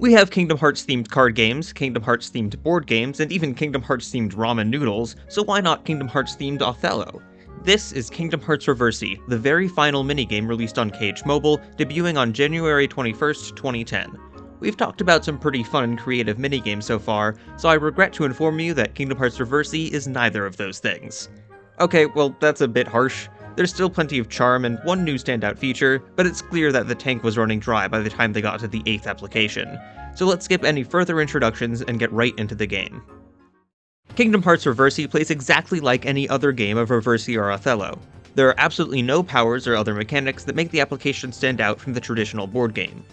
We have Kingdom Hearts themed card games, Kingdom Hearts themed board games, and even Kingdom Hearts themed ramen noodles, so why not Kingdom Hearts themed Othello? This is Kingdom Hearts Reversi, the very final minigame released on KH Mobile, debuting on January 21st, 2010. We've talked about some pretty fun and creative minigames so far, so I regret to inform you that Kingdom Hearts Reversi is neither of those things. Okay, well, that's a bit harsh. There's still plenty of charm and one new standout feature, but it's clear that the tank was running dry by the time they got to the 8th application. So let's skip any further introductions and get right into the game. Kingdom Hearts Reversi plays exactly like any other game of Reversi or Othello. There are absolutely no powers or other mechanics that make the application stand out from the traditional board game.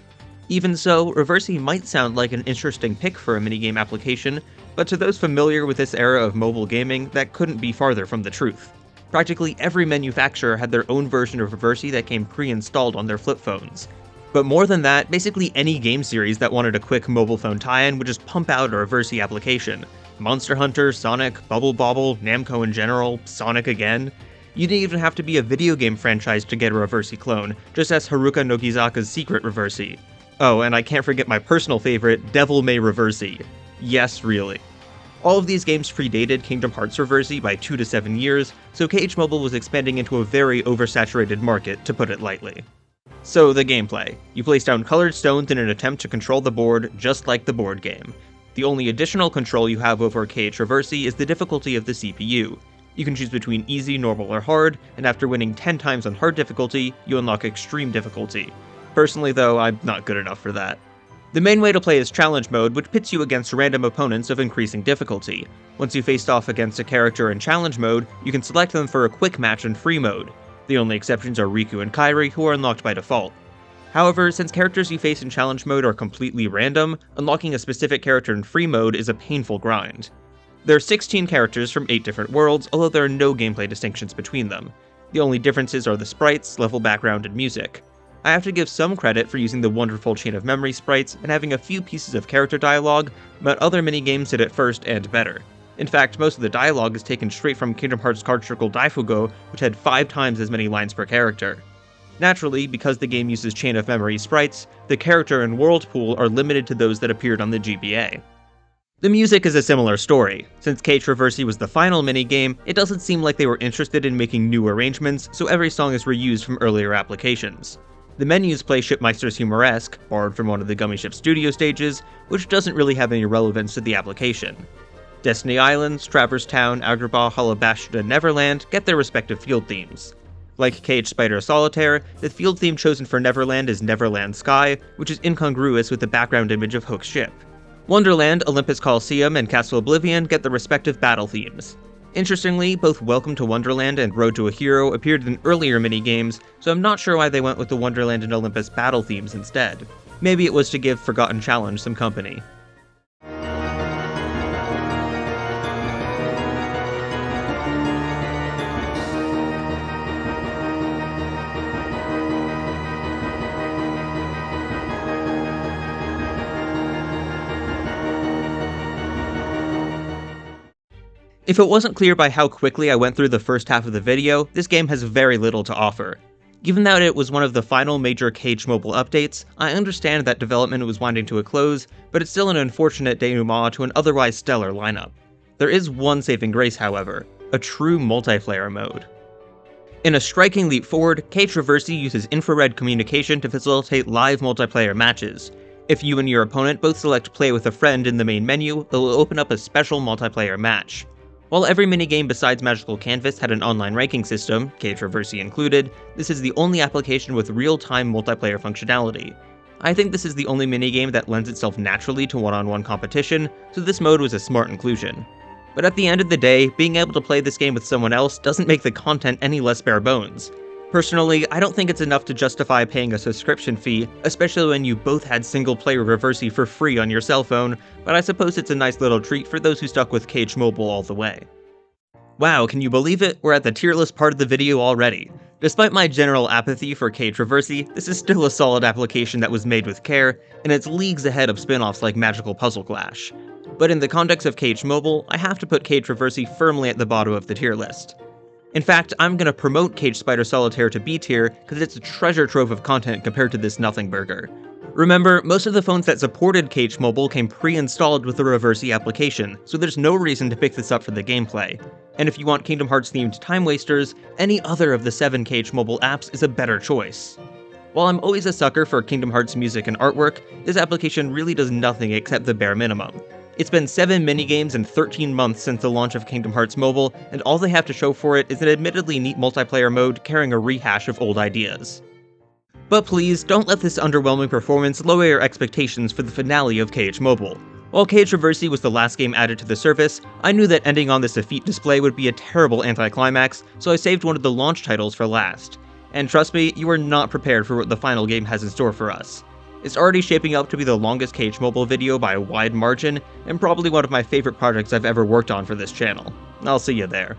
Even so, Reversi might sound like an interesting pick for a minigame application, but to those familiar with this era of mobile gaming, that couldn't be farther from the truth. Practically every manufacturer had their own version of Reversi that came pre-installed on their flip phones. But more than that, basically any game series that wanted a quick mobile phone tie-in would just pump out a Reversi application. Monster Hunter, Sonic, Bubble Bobble, Namco in general, Sonic again. You didn't even have to be a video game franchise to get a Reversi clone, just as Haruka Nogizaka's Secret Reversi. Oh, and I can't forget my personal favorite, Devil May Reversi. Yes, really. All of these games predated Kingdom Hearts Reversi by 2 to 7 years, so KH Mobile was expanding into a very oversaturated market, to put it lightly. So the gameplay. You place down colored stones in an attempt to control the board, just like the board game. The only additional control you have over KH Reversi is the difficulty of the CPU. You can choose between easy, normal, or hard, and after winning 10 times on hard difficulty, you unlock extreme difficulty. Personally though, I'm not good enough for that. The main way to play is Challenge Mode, which pits you against random opponents of increasing difficulty. Once you faced off against a character in Challenge Mode, you can select them for a quick match in Free Mode. The only exceptions are Riku and Kairi, who are unlocked by default. However, since characters you face in Challenge Mode are completely random, unlocking a specific character in Free Mode is a painful grind. There are 16 characters from 8 different worlds, although there are no gameplay distinctions between them. The only differences are the sprites, level background, and music. I have to give some credit for using the wonderful Chain of Memory sprites and having a few pieces of character dialogue, but other minigames did it first and better. In fact, most of the dialogue is taken straight from Kingdom Hearts Card Circle Daifugo, which had 5 times as many lines per character. Naturally, because the game uses Chain of Memory sprites, the character and world pool are limited to those that appeared on the GBA. The music is a similar story. Since KH Reversi was the final minigame, it doesn't seem like they were interested in making new arrangements, so every song is reused from earlier applications. The menus play Shipmeister's Humoresque, borrowed from one of the Gummy Ship Studio stages, which doesn't really have any relevance to the application. Destiny Islands, Traverse Town, Agrabah, Halabashta, and Neverland get their respective field themes. Like KH Spider Solitaire, the field theme chosen for Neverland is Neverland Sky, which is incongruous with the background image of Hook's ship. Wonderland, Olympus Coliseum, and Castle Oblivion get the respective battle themes. Interestingly, both Welcome to Wonderland and Road to a Hero appeared in earlier minigames, so I'm not sure why they went with the Wonderland and Olympus battle themes instead. Maybe it was to give Forgotten Challenge some company. If it wasn't clear by how quickly I went through the first half of the video, this game has very little to offer. Given that it was one of the final major KH Mobile updates, I understand that development was winding to a close, but it's still an unfortunate denouement to an otherwise stellar lineup. There is one saving grace, however, a true multiplayer mode. In a striking leap forward, KH Reversi uses infrared communication to facilitate live multiplayer matches. If you and your opponent both select Play with a Friend in the main menu, it will open up a special multiplayer match. While every minigame besides Magical Canvas had an online ranking system, KH Reversi included, this is the only application with real-time multiplayer functionality. I think this is the only minigame that lends itself naturally to one-on-one competition, so this mode was a smart inclusion. But at the end of the day, being able to play this game with someone else doesn't make the content any less bare bones. Personally, I don't think it's enough to justify paying a subscription fee, especially when you both had single-player Reversi for free on your cell phone, but I suppose it's a nice little treat for those who stuck with KH Mobile all the way. Wow, can you believe it? We're at the tier list part of the video already. Despite my general apathy for KH Reversi, this is still a solid application that was made with care, and it's leagues ahead of spin-offs like Magical Puzzle Clash. But in the context of KH Mobile, I have to put KH Reversi firmly at the bottom of the tier list. In fact, I'm gonna promote KH Spider Solitaire to B tier because it's a treasure trove of content compared to this nothing burger. Remember, most of the phones that supported KH Mobile came pre-installed with the Reversi application, so there's no reason to pick this up for the gameplay. And if you want Kingdom Hearts themed time wasters, any other of the 7 KH Mobile apps is a better choice. While I'm always a sucker for Kingdom Hearts music and artwork, this application really does nothing except the bare minimum. It's been 7 minigames and 13 months since the launch of Kingdom Hearts Mobile, and all they have to show for it is an admittedly neat multiplayer mode carrying a rehash of old ideas. But please, don't let this underwhelming performance lower your expectations for the finale of KH Mobile. While KH Reversi was the last game added to the service, I knew that ending on this effete display would be a terrible anticlimax, so I saved one of the launch titles for last. And trust me, you are not prepared for what the final game has in store for us. It's already shaping up to be the longest KH Mobile video by a wide margin, and probably one of my favorite projects I've ever worked on for this channel. I'll see you there.